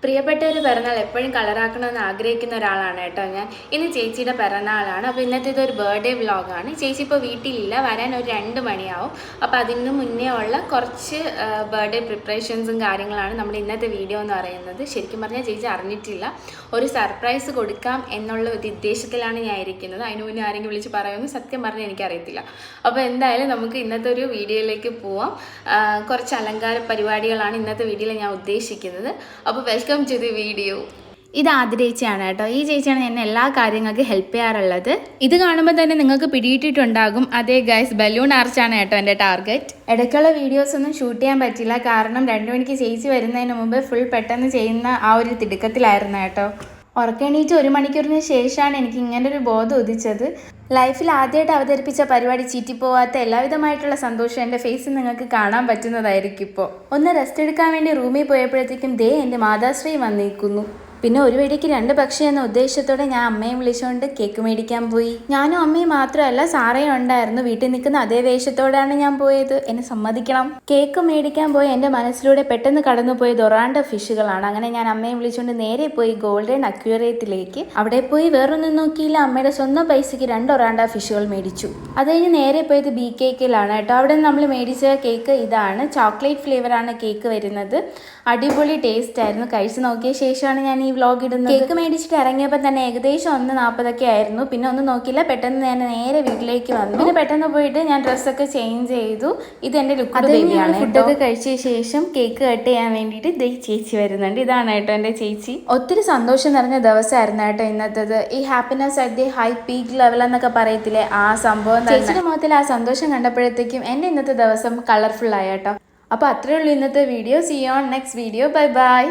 പ്രിയപ്പെട്ടൊരു പിറന്നാൾ എപ്പോഴും കളറാക്കണമെന്ന് ആഗ്രഹിക്കുന്ന ഒരാളാണ് കേട്ടോ ഞാൻ. ഇന്ന് ചേച്ചിയുടെ പിറന്നാളാണ്. അപ്പോൾ ഇന്നത്തെ ഇതൊരു ബർത്ത്ഡേ വ്ളോഗാണ്. ചേച്ചി ഇപ്പോൾ വീട്ടിലില്ല, വരാൻ ഒരു 2 മണിയാവും. അപ്പോൾ അതിന് മുന്നേ ഉള്ള കുറച്ച് ബർത്ത്ഡേ പ്രിപ്പറേഷൻസും കാര്യങ്ങളാണ് നമ്മുടെ ഇന്നത്തെ വീഡിയോ എന്ന് പറയുന്നത്. ശരിക്കും പറഞ്ഞാൽ ചേച്ചി അറിഞ്ഞിട്ടില്ല. ഒരു സർപ്രൈസ് കൊടുക്കാം എന്നുള്ള ഒരു ഉദ്ദേശത്തിലാണ് ഞാൻ ഇരിക്കുന്നത്. അതിന് മുന്നേ ആരെങ്കിലും വിളിച്ച് പറയുമെന്ന് സത്യം പറഞ്ഞാൽ എനിക്കറിയത്തില്ല. അപ്പോൾ എന്തായാലും നമുക്ക് ഇന്നത്തെ ഒരു വീഡിയോയിലേക്ക് പോവാം. കുറച്ച് അലങ്കാര പരിപാടികളാണ് ഇന്നത്തെ വീഡിയോയിൽ ഞാൻ ഉദ്ദേശിക്കുന്നത്. അപ്പോൾ വെൽക്കം ടു ദി വീഡിയോ. ഇത് ആദ്യ ചേച്ചിയാണ് കേട്ടോ. ഈ ചേച്ചിയാണ് എന്നെ എല്ലാ കാര്യങ്ങൾക്കും ഹെൽപ്പ് ചെയ്യാറുള്ളത്. ഇത് കാണുമ്പോൾ തന്നെ നിങ്ങൾക്ക് പിടിയിട്ടിട്ടുണ്ടാകും. അതേ ഗൈസ്, ബലൂൺ ആർച്ചാണ് കേട്ടോ എൻ്റെ ടാർഗറ്റ്. ഇടയ്ക്കുള്ള വീഡിയോസ് ഒന്നും ഷൂട്ട് ചെയ്യാൻ പറ്റില്ല, കാരണം 2 മണിക്ക് ചേച്ചി വരുന്നതിന് മുമ്പ് ഫുൾ പെട്ടെന്ന് ചെയ്യുന്ന ആ ഒരു തിടുക്കത്തിലായിരുന്നു കേട്ടോ. ഉറക്കെണീറ്റ് 1 മണിക്കൂറിന് ശേഷമാണ് എനിക്ക് ഇങ്ങനൊരു ബോധം ഉദിച്ചത്. ലൈഫിൽ ആദ്യമായിട്ട് അവതരിപ്പിച്ച പരിപാടി ചീറ്റിപ്പോവാത്ത എല്ലാവിധമായിട്ടുള്ള സന്തോഷം എൻ്റെ ഫേസിൽ നിങ്ങൾക്ക് കാണാൻ പറ്റുന്നതായിരിക്കും. ഇപ്പോൾ ഒന്ന് റെസ്റ്റ് എടുക്കാൻ വേണ്ടി റൂമിൽ പോയപ്പോഴത്തേക്കും ദേ എൻ്റെ മാതാശ്രീ വന്നിരിക്കുന്നു. പിന്നെ ഒരു വെടിക്ക് 2 പക്ഷി എന്ന ഉദ്ദേശത്തോടെ ഞാൻ അമ്മയും വിളിച്ചുകൊണ്ട് കേക്ക് മേടിക്കാൻ പോയി. ഞാനും അമ്മയും മാത്രമല്ല, സാറയും ഉണ്ടായിരുന്നു. വീട്ടിൽ നിൽക്കുന്ന അതേ വേഷത്തോടാണ് ഞാൻ പോയത്, എന്നെ സമ്മതിക്കണം. കേക്ക് മേടിക്കാൻ പോയി എൻ്റെ മനസ്സിലൂടെ പെട്ടെന്ന് കടന്നുപോയത് ഒറാണ്ട ഫിഷുകളാണ്. അങ്ങനെ ഞാൻ അമ്മയും വിളിച്ചുകൊണ്ട് നേരെ പോയി ഗോൾഡൻ അക്വേറിയത്തിലേക്ക്. അവിടെ പോയി വേറൊന്നും നോക്കിയില്ല, അമ്മയുടെ സ്വന്തം പൈസയ്ക്ക് 2 ഒറാണ്ട ഫിഷുകൾ മേടിച്ചു. അത് കഴിഞ്ഞ് നേരെ പോയത് ബി കേക്കിലാണ് കേട്ടോ. അവിടെ നമ്മൾ മേടിച്ച കേക്ക് ഇതാണ്. ചോക്ലേറ്റ് ഫ്ലേവറാണ് കേക്ക് വരുന്നത്. അടിപൊളി ടേസ്റ്റ് ആയിരുന്നു. കഴിച്ച് നോക്കിയ ശേഷമാണ് ഞാൻ ഈ വ്ലോഗ് ഇടുന്നത്. കേക്ക് മേടിച്ചിട്ട് ഇറങ്ങിയപ്പോൾ തന്നെ ഏകദേശം 1:40 ആയിരുന്നു. പിന്നെ ഒന്നും നോക്കിയില്ല, പെട്ടെന്ന് ഞാൻ നേരെ വീട്ടിലേക്ക് വന്നു. പിന്നെ പെട്ടെന്ന് പോയിട്ട് ഞാൻ ഡ്രസ്സൊക്കെ ചേഞ്ച് ചെയ്തു. ഇത് എൻ്റെ ലുക്ക് ബേബിയാണ്. ഫുഡൊക്കെ കഴിച്ച ശേഷം കേക്ക് കട്ട് ചെയ്യാൻ വേണ്ടിയിട്ട് ദേ ചേച്ചി വരുന്നുണ്ട്. ഇതാണ് കേട്ടോ എൻ്റെ ചേച്ചി. ഒത്തിരി സന്തോഷം നിറഞ്ഞ ദിവസമായിരുന്നു കേട്ടോ ഇന്നത്തേത്. ഈ happiness at the high peak level എന്നൊക്കെ പറയത്തില്ലേ, ആ സംഭവം. ചേച്ചിയുടെ മുഖത്തിൽ ആ സന്തോഷം കണ്ടപ്പോഴത്തേക്കും എൻ്റെ ഇന്നത്തെ ദിവസം കളർഫുൾ ആയി കേട്ടോ. അപ്പോൾ അത്രയേ ഉള്ളൂ ഇന്നത്തെ video. See you on next video. Bye by.